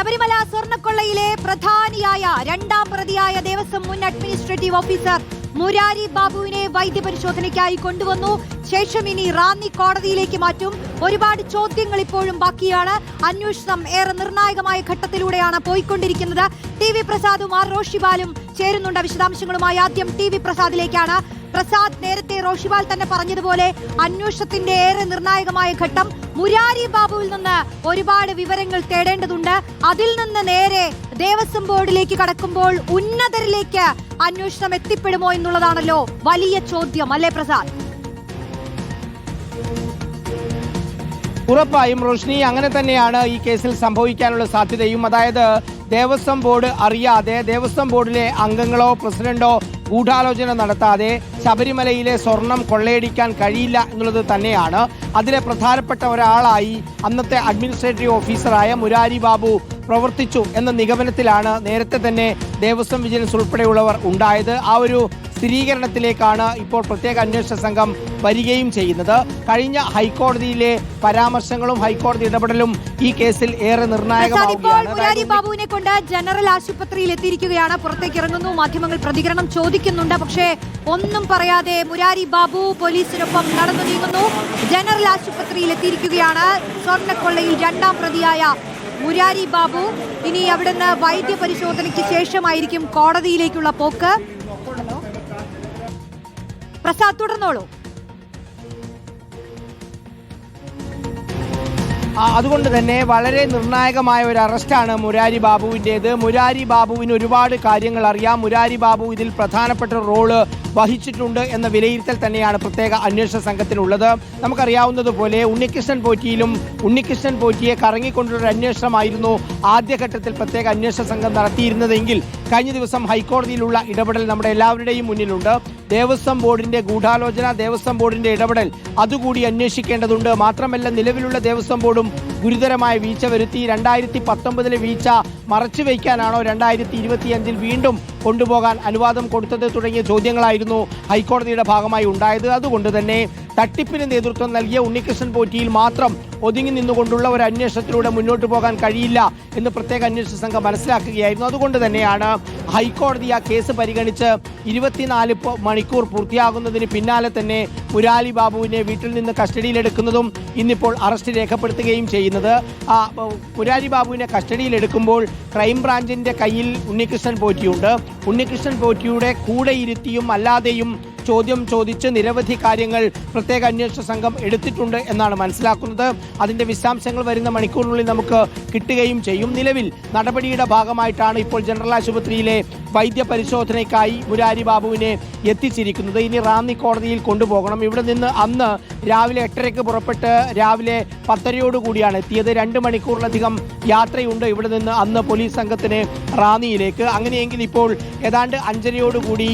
ശബരിമല സ്വർണ്ണക്കൊള്ളയിലെ പ്രധാനിയായ രണ്ടാം പ്രതിയായ ദേവസ്വം മുൻ അഡ്മിനിസ്ട്രേറ്റീവ് ഓഫീസർ മുരാരി ബാബുവിനെ വൈദ്യപരിശോധനയ്ക്കായി കൊണ്ടുവന്നു. ശേഷം ഇനി റാന്നി കോടതിയിലേക്ക് മാറ്റും. ഒരുപാട് ചോദ്യങ്ങൾ ഇപ്പോഴും ബാക്കിയാണ്. അന്വേഷണം ഏറെ നിർണായകമായ ഘട്ടത്തിലൂടെയാണ് പോയിക്കൊണ്ടിരിക്കുന്നത്. TV പ്രസാദും റോഷിബാലും ചേരുന്നുണ്ട്. വിശദാംശങ്ങളുമായി ആദ്യം TV പ്രസാദിലേക്കാണ്. പ്രസാദ്, നേരത്തെ റോഷിബാൽ തന്നെ പറഞ്ഞതുപോലെ അന്വേഷണത്തിന്റെ ഏറെ നിർണായകമായ ഘട്ടം. മുരാരി ബാബുവിൽ നിന്ന് ഒരുപാട് വിവരങ്ങൾ തേടേണ്ടതുണ്ട്. അതിൽ നിന്ന് നേരെ ദേവസ്വം ബോർഡിലേക്ക് കടക്കുമ്പോൾ ഉന്നതരിലേക്ക് അന്വേഷണം എത്തിപ്പെടുമോ എന്നുള്ളതാണല്ലോ വലിയ ചോദ്യം, അല്ലേ പ്രസാദ്? ഉറപ്പായും റോഷ്നി, അങ്ങനെ തന്നെയാണ് ഈ കേസിൽ സംഭവിക്കാനുള്ള സാധ്യതയും. അതായത് ദേവസ്വം ബോർഡ് അറിയാതെ, ദേവസ്വം ബോർഡിലെ അംഗങ്ങളോ പ്രസിഡന്റോ ഗൂഢാലോചന നടത്താതെ ശബരിമലയിലെ സ്വർണം കൊള്ളയടിക്കാൻ കഴിയില്ല എന്നുള്ളത് തന്നെയാണ്. അതിലെ പ്രധാനപ്പെട്ട ഒരാളായി അന്നത്തെ അഡ്മിനിസ്ട്രേറ്റീവ് ഓഫീസറായ മുരാരി ബാബു പ്രവർത്തിച്ചു എന്ന നിഗമനത്തിലാണ് നേരത്തെ തന്നെ ദേവസ്വം വിജിലൻസ് ഉൾപ്പെടെയുള്ളവർ ഉണ്ടായത്. ആ ഒരു സ്ഥിരീകരണത്തിലേക്കാണ് ഇപ്പോൾ പ്രത്യേക അന്വേഷണ സംഘം വരികയും ചെയ്യുന്നത്. കഴിഞ്ഞ ഹൈക്കോടതിയിലെ പരാമർശങ്ങളും ഹൈക്കോടതി ഇടപെടലും ഈ കേസിൽ ഏറെ നിർണായകമാവുകയാണ്. മുരാരി ബാബുവിനെ കൊണ്ട് ജനറൽ ആശുപത്രിയിൽ എത്തിയിരിക്കുകയാണ്. പുറത്തേക്ക് ഇറങ്ങുന്നു, മാധ്യമങ്ങൾ പ്രതികരണം ചോദിക്കുന്നുണ്ട്. പക്ഷേ ഒന്നും പറയാതെ മുരാരി ബാബു പോലീസിനൊപ്പം നടന്നു നീങ്ങുന്നു. ജനറൽ ആശുപത്രിയിൽ എത്തിയിരിക്കുകയാണ് സ്വർണ്ണക്കൊള്ളയിൽ രണ്ടാം പ്രതിയായ മുരാരി ബാബു. ഇനി അവിടുന്ന് വൈദ്യപരിശോധനയ്ക്ക് ശേഷമായിരിക്കും കോടതിയിലേക്കുള്ള പോക്ക്. പ്രസാദ്, തുടർന്നോളൂ. അതുകൊണ്ട് തന്നെ വളരെ നിർണായകമായ ഒരു അറസ്റ്റാണ് മുരാരി ബാബുവിൻ്റേത്. മുരാരി ബാബുവിന് ഒരുപാട് കാര്യങ്ങൾ അറിയാം. മുരാരി ബാബു ഇതിൽ പ്രധാനപ്പെട്ട റോള് വഹിച്ചിട്ടുണ്ട് എന്ന വിലയിരുത്തൽ തന്നെയാണ് പ്രത്യേക അന്വേഷണ സംഘത്തിനുള്ളത്. നമുക്കറിയാവുന്നതുപോലെ ഉണ്ണികൃഷ്ണൻ പോറ്റിയെ കറങ്ങിക്കൊണ്ടുള്ള അന്വേഷണമായിരുന്നു ആദ്യഘട്ടത്തിൽ പ്രത്യേക അന്വേഷണ സംഘം നടത്തിയിരുന്നതെങ്കിൽ കഴിഞ്ഞ ദിവസം ഹൈക്കോടതിയിലുള്ള ഇടപെടൽ നമ്മുടെ എല്ലാവരുടെയും മുന്നിലുണ്ട്. ദേവസ്വം ബോർഡിന്റെ ഗൂഢാലോചന, ദേവസ്വം ബോർഡിന്റെ ഇടപെടൽ അതുകൂടി അന്വേഷിക്കേണ്ടതുണ്ട്. മാത്രമല്ല, നിലവിലുള്ള ദേവസ്വം ബോർഡും ഗുരുതരമായ വീഴ്ച വരുത്തി. 2019 വീഴ്ച മറച്ചുവെക്കാനാണോ 2025 വീണ്ടും കൊണ്ടുപോകാൻ അനുവാദം കൊടുത്തത് തുടങ്ങിയ ചോദ്യങ്ങളായിരുന്നു ഹൈക്കോടതിയുടെ ഭാഗമായി ഉണ്ടായത്. അതുകൊണ്ട് തന്നെ തട്ടിപ്പിന് നേതൃത്വം നൽകിയ ഉണ്ണികൃഷ്ണൻ പോറ്റിയിൽ മാത്രം ഒതുങ്ങി നിന്നുകൊണ്ടുള്ള ഒരു അന്വേഷണത്തിലൂടെ മുന്നോട്ട് പോകാൻ കഴിയില്ല എന്ന് പ്രത്യേക അന്വേഷണ സംഘം മനസ്സിലാക്കുകയായിരുന്നു. അതുകൊണ്ട് തന്നെയാണ് ഹൈക്കോടതി ആ കേസ് പരിഗണിച്ച് 24 മണിക്കൂർ പൂർത്തിയാകുന്നതിന് പിന്നാലെ തന്നെ മുരാരി ബാബുവിനെ വീട്ടിൽ നിന്ന് കസ്റ്റഡിയിലെടുക്കുന്നതും ഇന്നിപ്പോൾ അറസ്റ്റ് രേഖപ്പെടുത്തുകയും ചെയ്യുന്നത്. മുരാരി ബാബുവിനെ കസ്റ്റഡിയിലെടുക്കുമ്പോൾ ക്രൈംബ്രാഞ്ചിന്റെ കയ്യിൽ ഉണ്ണികൃഷ്ണൻ പോറ്റിയുണ്ട്. ഉണ്ണികൃഷ്ണൻ പോറ്റിയുടെ കൂടെ ഇരുത്തിയും അല്ലാതെയും ചോദ്യം ചോദിച്ച് നിരവധി കാര്യങ്ങൾ പ്രത്യേക അന്വേഷണ സംഘം എടുത്തിട്ടുണ്ട് എന്നാണ് മനസ്സിലാക്കുന്നത്. അതിന്റെ വിശദാംശങ്ങൾ വരുന്ന മണിക്കൂറിനുള്ളിൽ നമുക്ക് കിട്ടുകയും ചെയ്യും. നിലവിൽ നടപടിയുടെ ഭാഗമായിട്ടാണ് ഇപ്പോൾ ജനറൽ ആശുപത്രിയിലെ വൈദ്യപരിശോധനയ്ക്കായി മുരാരി ബാബുവിനെ എത്തിച്ചിരിക്കുന്നത്. ഇനി റാന്നി കോടതിയിൽ കൊണ്ടുപോകണം. ഇവിടെ നിന്ന് അന്ന് രാവിലെ 8:30 പുറപ്പെട്ട് രാവിലെ 10:30 എത്തിയത്. 2 മണിക്കൂറിലധികം യാത്രയുണ്ട് ഇവിടെ നിന്ന് അന്ന് പോലീസ് സംഘത്തിന് റാന്നിയിലേക്ക്. അങ്ങനെയെങ്കിൽ ഇപ്പോൾ ഏതാണ്ട് 5:30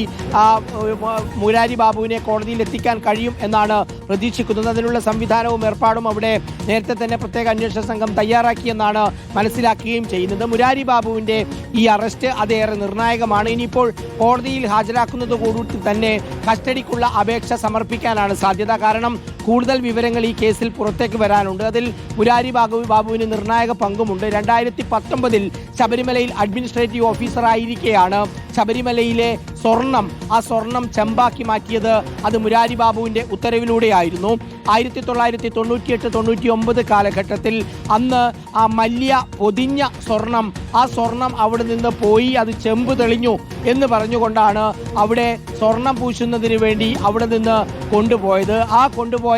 മുരാരി ബാബുവിനെ കോടതിയിൽ എത്തിക്കാൻ കഴിയും എന്നാണ് പ്രതീക്ഷിക്കുന്നത്. അതിനുള്ള സംവിധാനവും ഏർപ്പാടും അവിടെ നേരത്തെ തന്നെ പ്രത്യേക അന്വേഷണ സംഘം തയ്യാറാക്കിയെന്നാണ് മനസ്സിലാക്കുകയും ചെയ്യുന്നത്. മുരാരി ബാബുവിന്റെ ഈ അറസ്റ്റ് അതേറെ നിർണായകമാണ്. ഇനിയിപ്പോൾ കോടതിയിൽ ഹാജരാക്കുന്നത് കൂടി തന്നെ കസ്റ്റഡിക്കുള്ള അപേക്ഷ സമർപ്പിക്കാനാണ് സാധ്യത. കാരണം കൂടുതൽ വിവരങ്ങൾ ഈ കേസിൽ പുറത്തേക്ക് വരാനുണ്ട്. അതിൽ മുരാരി ബാബുവിന് നിർണായക പങ്കുമുണ്ട്. 2019 ശബരിമലയിൽ അഡ്മിനിസ്ട്രേറ്റീവ് ഓഫീസറായിരിക്കെയാണ് ശബരിമലയിലെ ആ സ്വർണം ചെമ്പാക്കി മാറ്റിയത്. അത് മുരാരി ബാബുവിന്റെ ഉത്തരവിലൂടെയായിരുന്നു. 1998-99 കാലഘട്ടത്തിൽ അന്ന് ആ മല്യ പൊതിഞ്ഞ ആ സ്വർണം അവിടെ നിന്ന് പോയി, അത് ചെമ്പ് തെളിഞ്ഞു എന്ന് പറഞ്ഞുകൊണ്ടാണ് അവിടെ സ്വർണം പൂശുന്നതിന് വേണ്ടി അവിടെ നിന്ന് കൊണ്ടുപോയത്. ആ കൊണ്ടുപോയ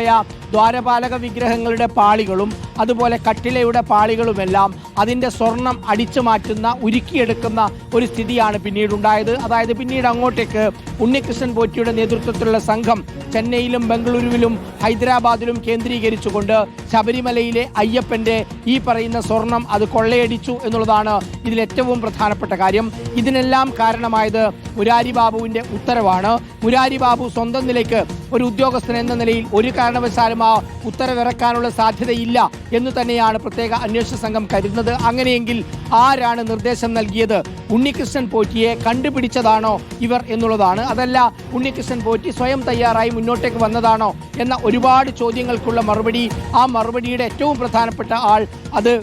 ദ്വാരപാലക വിഗ്രഹങ്ങളുടെ പാളികളും അതുപോലെ കട്ടിലയുടെ പാളികളുമെല്ലാം അതിൻ്റെ സ്വർണം അടിച്ചു മാറ്റുന്ന, ഉരുക്കിയെടുക്കുന്ന ഒരു സ്ഥിതിയാണ് പിന്നീടുണ്ടായത്. അതായത് പിന്നീട് അങ്ങോട്ടേക്ക് ഉണ്ണികൃഷ്ണൻ പോറ്റിയുടെ നേതൃത്വത്തിലുള്ള സംഘം ചെന്നൈയിലും ബംഗളൂരുവിലും ഹൈദരാബാദിലും കേന്ദ്രീകരിച്ചുകൊണ്ട് ശബരിമലയിലെ അയ്യപ്പന്റെ ഈ പറയുന്ന സ്വർണം അത് കൊള്ളയടിച്ചു എന്നുള്ളതാണ് ഇതിൽ ഏറ്റവും പ്രധാനപ്പെട്ട കാര്യം. ഇതിനെല്ലാം കാരണമായത് മുരാരി ബാബുവിന്റെ ഉത്തരവാണ്. മുരാരി ബാബു സ്വന്തം നിലയ്ക്ക് ഒരു ഉദ്യോഗസ്ഥൻ എന്ന നിലയിൽ ഒരു കാരണവശാലും ആ ഉത്തരവിറക്കാനുള്ള സാധ്യതയില്ല എന്ന് തന്നെയാണ് പ്രത്യേക അന്വേഷണ സംഘം കരുതുന്നത്. അങ്ങനെയെങ്കിൽ ആരാണ് നിർദ്ദേശം നൽകിയത്? ഉണ്ണികൃഷ്ണൻ പോറ്റിയെ കണ്ടുപിടിച്ചതാണോ ഇവർ എന്നുള്ളതാണ്. അതല്ല ഉണ്ണികൃഷ്ണൻ പോറ്റി സ്വയം തയ്യാറായി മുന്നോട്ടേക്ക് വന്നതാണോ എന്ന ഒരുപാട് ചോദ്യങ്ങൾക്കുള്ള മറുപടി, ആ മറുപടിയുടെ ഏറ്റവും പ്രധാനപ്പെട്ട ആൾ അത്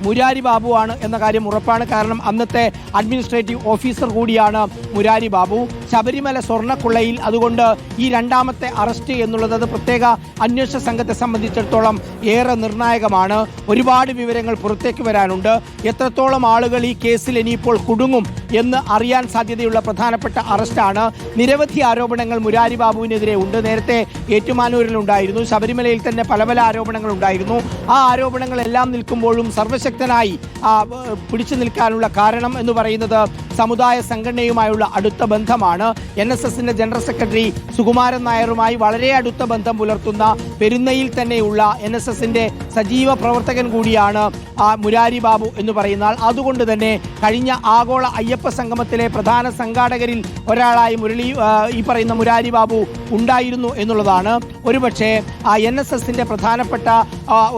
മുരാരി ബാബു ആണ് എന്ന കാര്യം ഉറപ്പാണ്. കാരണം അന്നത്തെ അഡ്മിനിസ്ട്രേറ്റീവ് ഓഫീസർ കൂടിയാണ് മുരാരി ബാബു. ശബരിമല സ്വർണ്ണക്കൊള്ളയിൽ അതുകൊണ്ട് ഈ രണ്ടാമത്തെ അറസ്റ്റ് എന്നുള്ളത് അത് പ്രത്യേക അന്വേഷണ സംഘത്തെ സംബന്ധിച്ചിടത്തോളം ഏറെ നിർണായകമാണ്. ഒരുപാട് വിവരങ്ങൾ പുറത്തേക്ക് വരാനുണ്ട്. എത്രത്തോളം ആളുകൾ ഈ കേസിൽ ഇനിയിപ്പോൾ കുടുങ്ങും എന്ന് അറിയാൻ സാധ്യതയുള്ള പ്രധാനപ്പെട്ട അറസ്റ്റാണ്. നിരവധി ആരോപണങ്ങൾ മുരാരി ബാബുവിനെതിരെ ഉണ്ട്. നേരത്തെ ഏറ്റുമാനൂരിലുണ്ടായിരുന്നു, ശബരിമലയിൽ തന്നെ പല പല ആരോപണങ്ങൾ ഉണ്ടായിരുന്നു. ആ ആരോപണങ്ങളെല്ലാം നിൽക്കുമ്പോഴും സർവശക്തനായി പിടിച്ചു നിൽക്കാനുള്ള കാരണം എന്ന് പറയുന്നത് സമുദായ സംഘടനയുമായുള്ള അടുത്ത ബന്ധമാണ്. NSSന്റെ ജനറൽ സെക്രട്ടറി സുകുമാരൻ നായരുമായി വളരെ അടുത്ത ബന്ധം പുലർത്തുന്ന പെരുന്നയിൽ തന്നെയുള്ള NSSന്റെ സജീവ പ്രവർത്തകൻ കൂടിയാണ് മുരാരി ബാബു എന്ന് പറയുന്ന ആൾ. അതുകൊണ്ട് തന്നെ കഴിഞ്ഞ ആഗോള അയ്യപ്പ സംഗമത്തിലെ പ്രധാന സംഘാടകരിൽ ഒരാളായി ഈ പറയുന്ന മുരാരി ബാബു ഉണ്ടായിരുന്നു എന്നുള്ളതാണ്. ഒരുപക്ഷെ NSSന്റെ പ്രധാനപ്പെട്ട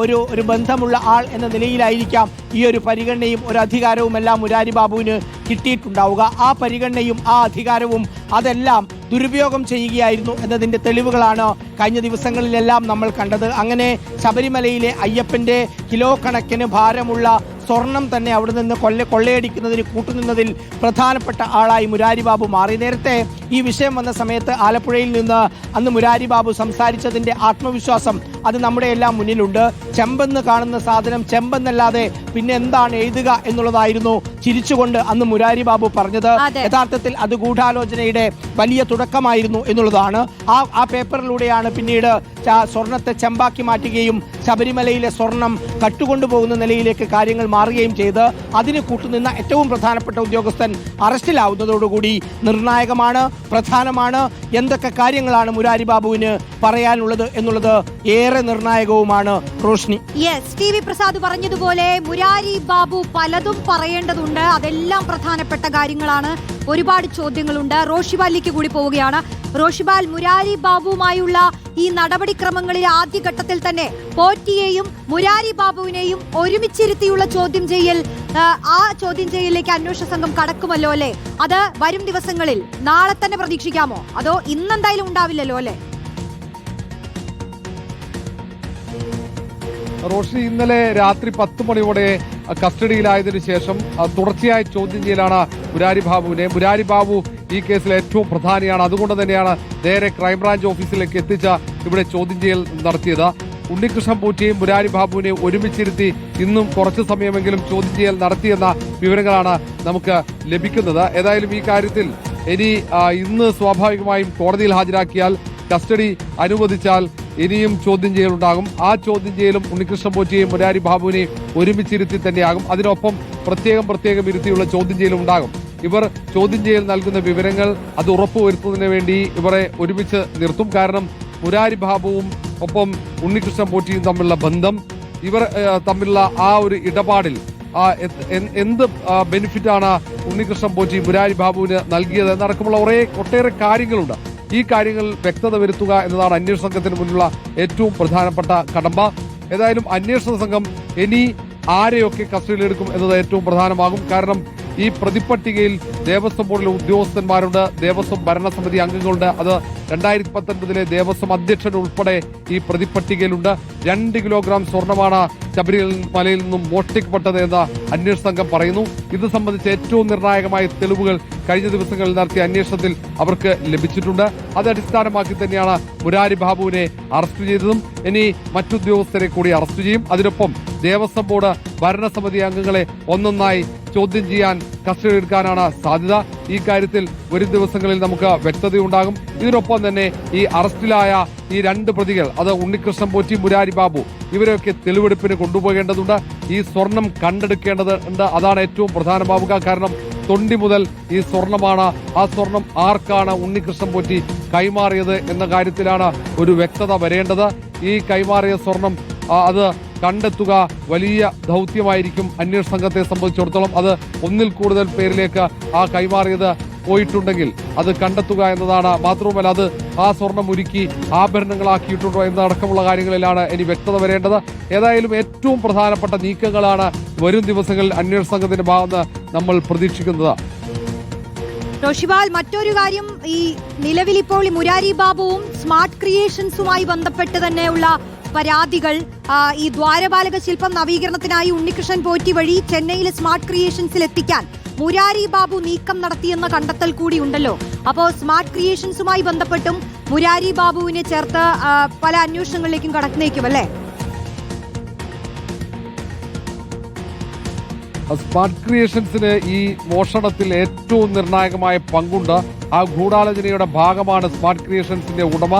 ഒരു ബന്ധമുള്ള ആൾ എന്ന നിലയിലായിരിക്കാം ഈ ഒരു പരിഗണനയും ഒരു അധികാരവും എല്ലാം മുരാരി ബാബുവിന് കിട്ടിയിട്ടുണ്ടാവുക. ആ പരിഗണനയും ആ അധികാരവും അതെല്ലാം ദുരുപയോഗം ചെയ്യുകയായിരുന്നു എന്നതിൻ്റെ തെളിവുകളാണ് കഴിഞ്ഞ ദിവസങ്ങളിലെല്ലാം നമ്മൾ കണ്ടത്. അങ്ങനെ ശബരിമലയിലെ അയ്യപ്പൻ്റെ കിലോ കണക്കിന് ഭാരമുള്ള സ്വർണം തന്നെ അവിടെ നിന്ന് കൊള്ളയടിക്കുന്നതിന് കൂട്ടുനിന്നതിൽ പ്രധാനപ്പെട്ട ആളായി മുരാരി ബാബു മാറി. നേരത്തെ ഈ വിഷയം വന്ന സമയത്ത് ആലപ്പുഴയിൽ നിന്ന് അന്ന് മുരാരി ബാബു സംസാരിച്ചതിൻ്റെ ആത്മവിശ്വാസം അത് നമ്മുടെ എല്ലാം മുന്നിലുണ്ട്. ചെമ്പെന്ന് കാണുന്ന സാധനം ചെമ്പെന്നല്ലാതെ പിന്നെ എന്താണ് എഴുതുക എന്നുള്ളതായിരുന്നു ചിരിച്ചുകൊണ്ട് അന്ന് മുരാരി ബാബു പറഞ്ഞത്. യഥാർത്ഥത്തിൽ അത് ഗൂഢാലോചനയുടെ വലിയ തുടക്കമായിരുന്നു എന്നുള്ളതാണ്. ആ പേപ്പറിലൂടെയാണ് പിന്നീട് സ്വർണത്തെ ചെമ്പാക്കി മാറ്റുകയും ശബരിമലയിലെ സ്വർണം കട്ടുകൊണ്ടുപോകുന്ന നിലയിലേക്ക് കാര്യങ്ങൾ മാറുകയും ചെയ്ത് അതിന് കൂട്ടുനിന്ന ഏറ്റവും പ്രധാനപ്പെട്ട ഉദ്യോഗസ്ഥൻ അറസ്റ്റിലാവുന്നതോടുകൂടി നിർണായകമാണ്, പ്രധാനമാണ്. എന്തൊക്കെ കാര്യങ്ങളാണ് മുരാരി ബാബുവിന് പറയാനുള്ളത് എന്നുള്ളത് ഏറെ നിർണായകവുമാണ്. റോഷ്നി, TV പ്രസാദ് പറഞ്ഞതുപോലെ മുരാരി ബാബു പലതും പറയേണ്ടതുണ്ട്. അതെല്ലാം പ്രധാനപ്പെട്ട കാര്യങ്ങളാണ്. ഒരുപാട് ചോദ്യങ്ങളുണ്ട്. റോഷിബാലിലേക്ക് കൂടി പോവുകയാണ്. റോഷിബാൽ, മുരാരി ബാബുവുമായുള്ള ഈ നടപടിക്രമങ്ങളിൽ ആദ്യഘട്ടത്തിൽ തന്നെ പോറ്റിയെയും മുരാരി ബാബുവിനെയും ഒരുമിച്ചിരുത്തിയുള്ള ചോദ്യം ചെയ്യൽ, ആ ചോദ്യം ചെയ്യലിലേക്ക് അന്വേഷണ സംഘം കടക്കുമല്ലോ അല്ലേ? അത് വരും ദിവസങ്ങളിൽ നാളെ തന്നെ പ്രതീക്ഷിക്കാമോ, അതോ ഇന്നെന്തായാലും ഉണ്ടാവില്ലല്ലോ അല്ലേ? റോഷ്നി, ഇന്നലെ രാത്രി 10 മണിയോടെ കസ്റ്റഡിയിലായതിനു ശേഷം തുടർച്ചയായ ചോദ്യം ചെയ്യലാണ് മുരാരി ബാബുവിനെ. മുരാരി ബാബു ഈ കേസിൽ ഏറ്റവും പ്രധാനിയാണ്. അതുകൊണ്ട് തന്നെയാണ് നേരെ ക്രൈംബ്രാഞ്ച് ഓഫീസിലേക്ക് എത്തിച്ച ഇവിടെ ചോദ്യം ചെയ്യൽ നടത്തിയത്. ഉണ്ണികൃഷ്ണൻ പോറ്റിയെയും മുരാരി ബാബുവിനെയും ഒരുമിച്ചിരുത്തി ഇന്നും കുറച്ചു സമയമെങ്കിലും ചോദ്യം ചെയ്യൽ നടത്തിയെന്ന വിവരങ്ങളാണ് നമുക്ക് ലഭിക്കുന്നത്. ഏതായാലും ഈ കാര്യത്തിൽ ഇന്ന് സ്വാഭാവികമായും കോടതിയിൽ ഹാജരാക്കിയാൽ, കസ്റ്റഡി അനുവദിച്ചാൽ ഇനിയും ചോദ്യം ചെയ്യലുണ്ടാകും. ആ ചോദ്യം ചെയ്യലും ഉണ്ണികൃഷ്ണൻ പോറ്റിയെയും മുരാരി ബാബുവിനെയും ഒരുമിച്ചിരുത്തി തന്നെയാകും. അതിനൊപ്പം പ്രത്യേകം ഇരുത്തിയുള്ള ചോദ്യം ചെയ്യലും ഉണ്ടാകും. ഇവർ ചോദ്യം ചെയ്യൽ നൽകുന്ന വിവരങ്ങൾ അത് ഉറപ്പുവരുത്തുന്നതിന് വേണ്ടി ഇവരെ ഒരുമിച്ച് നിർത്തും. കാരണം മുരാരി ബാബുവും ഒപ്പം ഉണ്ണികൃഷ്ണൻ പോറ്റിയും തമ്മിലുള്ള ബന്ധം, ഇവർ തമ്മിലുള്ള ആ ഒരു ഇടപാടിൽ എന്ത് ബെനിഫിറ്റാണ് ഉണ്ണികൃഷ്ണൻ പോറ്റി മുരാരി ബാബുവിന് നൽകിയത് എന്നടക്കമുള്ള ഒട്ടേറെ കാര്യങ്ങളുണ്ട്. ഈ കാര്യങ്ങൾ വ്യക്തത വരുത്തുക എന്നതാണ് അന്വേഷണ സംഘത്തിന് മുന്നിലുള്ള ഏറ്റവും പ്രധാനപ്പെട്ട കടമ്പ. ഏതായാലും അന്വേഷണ സംഘം ഇനി ആരെയൊക്കെ കസ്റ്റഡിയിലെടുക്കും എന്നത് ഏറ്റവും പ്രധാനമാകും. കാരണം ഈ പ്രതിപട്ടികയിൽ ദേവസ്വം ബോർഡിലെ ഉദ്യോഗസ്ഥന്മാരുണ്ട്, ദേവസ്വം ഭരണസമിതി അംഗങ്ങളുണ്ട്. അത് 2019 ദേവസ്വം അധ്യക്ഷൻ ഉൾപ്പെടെ ഈ പ്രതിപട്ടികയിലുണ്ട്. 2 കിലോഗ്രാം സ്വർണമാണ് ശബരിമലയിൽ നിന്നും മോഷ്ടിക്കപ്പെട്ടത് എന്ന് അന്വേഷണ സംഘം പറയുന്നു. ഇത് സംബന്ധിച്ച് ഏറ്റവും നിർണായകമായ തെളിവുകൾ കഴിഞ്ഞ ദിവസങ്ങളിൽ നടത്തിയ അന്വേഷണത്തിൽ അവർക്ക് ലഭിച്ചിട്ടുണ്ട്. അത് അടിസ്ഥാനമാക്കി തന്നെയാണ് മുരാരി ബാബുവിനെ അറസ്റ്റ് ചെയ്തതും. ഇനി മറ്റുദ്യോഗസ്ഥരെ കൂടി അറസ്റ്റ് ചെയ്യും. അതിനൊപ്പം ദേവസ്വം ബോർഡ് ഭരണസമിതി അംഗങ്ങളെ ഒന്നൊന്നായി ചോദ്യം ചെയ്യാൻ കസ്റ്റഡിയെടുക്കാനാണ് സാധ്യത. ഈ കാര്യത്തിൽ വരും ദിവസങ്ങളിൽ നമുക്ക് വ്യക്തതയുണ്ടാകും. ഇതിനൊപ്പം തന്നെ ഈ അറസ്റ്റിലായ ഈ 2 പ്രതികൾ, അത് ഉണ്ണികൃഷ്ണൻ പോറ്റി, മുരാരി ബാബു, ഇവരെയൊക്കെ തെളിവെടുപ്പിന് കൊണ്ടുപോകേണ്ടതുണ്ട്. ഈ സ്വർണം കണ്ടെടുക്കേണ്ടതുണ്ട്. അതാണ് ഏറ്റവും പ്രധാനമാവുക. കാരണം തൊണ്ടി മുതൽ ഈ സ്വർണമാണ്. ആ സ്വർണം ആർക്കാണ് ഉണ്ണികൃഷ്ണൻ പോറ്റി കൈമാറിയത് എന്ന കാര്യത്തിലാണ് ഒരു വ്യക്തത വരേണ്ടത്. ഈ കൈമാറിയ സ്വർണം അത് കണ്ടെത്തുക വലിയ ദൗത്യമായിരിക്കും അന്വേഷണ സംഘത്തെ സംബന്ധിച്ചിടത്തോളം. അത് ഒന്നിൽ കൂടുതൽ പേരിലേക്ക് ആ കൈമാറിയത് പോയിട്ടുണ്ടെങ്കിൽ അത് കണ്ടെത്തുക എന്നതാണ്. മാത്രവുമല്ല, അത് ആ സ്വർണം ഉരുക്കി ആഭരണങ്ങളാക്കിയിട്ടുണ്ടോ എന്നടക്കമുള്ള കാര്യങ്ങളിലാണ് ഇനി വ്യക്തത വരേണ്ടത്. ഏതായാലും ഏറ്റവും പ്രധാനപ്പെട്ട നീക്കങ്ങളാണ് വരും ദിവസങ്ങളിൽ അന്വേഷണ സംഘത്തിന്റെ ഭാഗത്ത് നമ്മൾ പ്രതീക്ഷിക്കുന്നത്. റോഷിബാൽ, മറ്റൊരു കാര്യം, ഈ നിലവിൽ ഇപ്പോൾ മുരാരി ബാബുവും സ്മാർട്ട് ക്രിയേഷൻസുമായി ബന്ധപ്പെട്ട് തന്നെയുള്ള പരാതികൾ ഈ ദ്വാരപാലക ശില്പം നവീകരണത്തിനായി ഉണ്ണികൃഷ്ണൻ പോറ്റി വഴി ചെന്നൈയിലെ സ്മാർട്ട് ക്രിയേഷൻസിൽ എത്തിക്കാൻ മുരാരി ബാബു നീക്കം നടത്തിയെന്ന കണ്ടെത്തൽ കൂടി ഉണ്ടല്ലോ. അപ്പോൾ സ്മാർട്ട് ക്രിയേഷൻസുമായി ബന്ധപ്പെട്ടും മുരാരി ബാബുവിനെ ചേർത്ത് പല അന്വേഷണങ്ങളിലേക്കും കടക്കുന്നേക്കും അല്ലേ? സ്മാർട്ട് ക്രിയേഷൻസിന് ഈ മോഷണത്തിൽ ഏറ്റവും നിർണായകമായ പങ്കുണ്ട്. ആ ഗൂഢാലോചനയുടെ ഭാഗമാണ് സ്മാർട്ട് ക്രിയേഷൻസിന്റെ ഉടമ.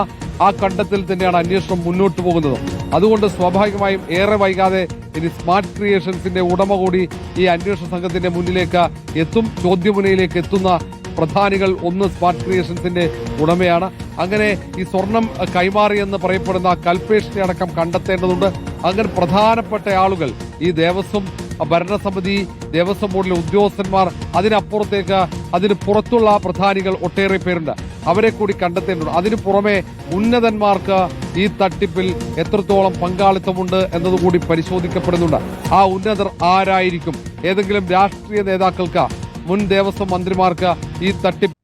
ആ കണ്ടെത്തൽ തന്നെയാണ് അന്വേഷണം മുന്നോട്ട് പോകുന്നത്. അതുകൊണ്ട് സ്വാഭാവികമായും ഏറെ വൈകാതെ ഇനി സ്മാർട്ട് ക്രിയേഷൻസിന്റെ ഉടമ കൂടി ഈ അന്വേഷണ സംഘത്തിന്റെ മുന്നിലേക്ക് എത്തും. ചോദ്യമുനയിലേക്ക് എത്തുന്ന പ്രധാനികൾ ഒന്ന് സ്മാർട്ട് ക്രിയേഷൻസിന്റെ ഉടമയാണ്. അങ്ങനെ ഈ സ്വർണം കൈമാറിയെന്ന് പറയപ്പെടുന്ന കൽപേഷിനെ അടക്കം കണ്ടെത്തേണ്ടതുണ്ട്. അങ്ങനെ പ്രധാനപ്പെട്ട ആളുകൾ ഈ ദേവസ്വം ഭരണസമിതി, ദേവസ്വം ബോർഡിലെ ഉദ്യോഗസ്ഥന്മാർ, അതിനപ്പുറത്തേക്ക് അതിന് പുറത്തുള്ള പ്രധാനികൾ ഒട്ടേറെ പേരുണ്ട്. അവരെ കൂടി കണ്ടെത്തേണ്ടതുണ്ട്. അതിനു പുറമെ ഉന്നതന്മാർക്ക് ഈ തട്ടിപ്പിൽ എത്രത്തോളം പങ്കാളിത്തമുണ്ട് എന്നതുകൂടി പരിശോധിക്കപ്പെടുന്നുണ്ട്. ആ ഉന്നതർ ആരായിരിക്കും? ഏതെങ്കിലും രാഷ്ട്രീയ നേതാക്കൾക്ക്, മുൻ ദേവസ്വം മന്ത്രിമാർക്ക് ഈ തട്ടിപ്പ്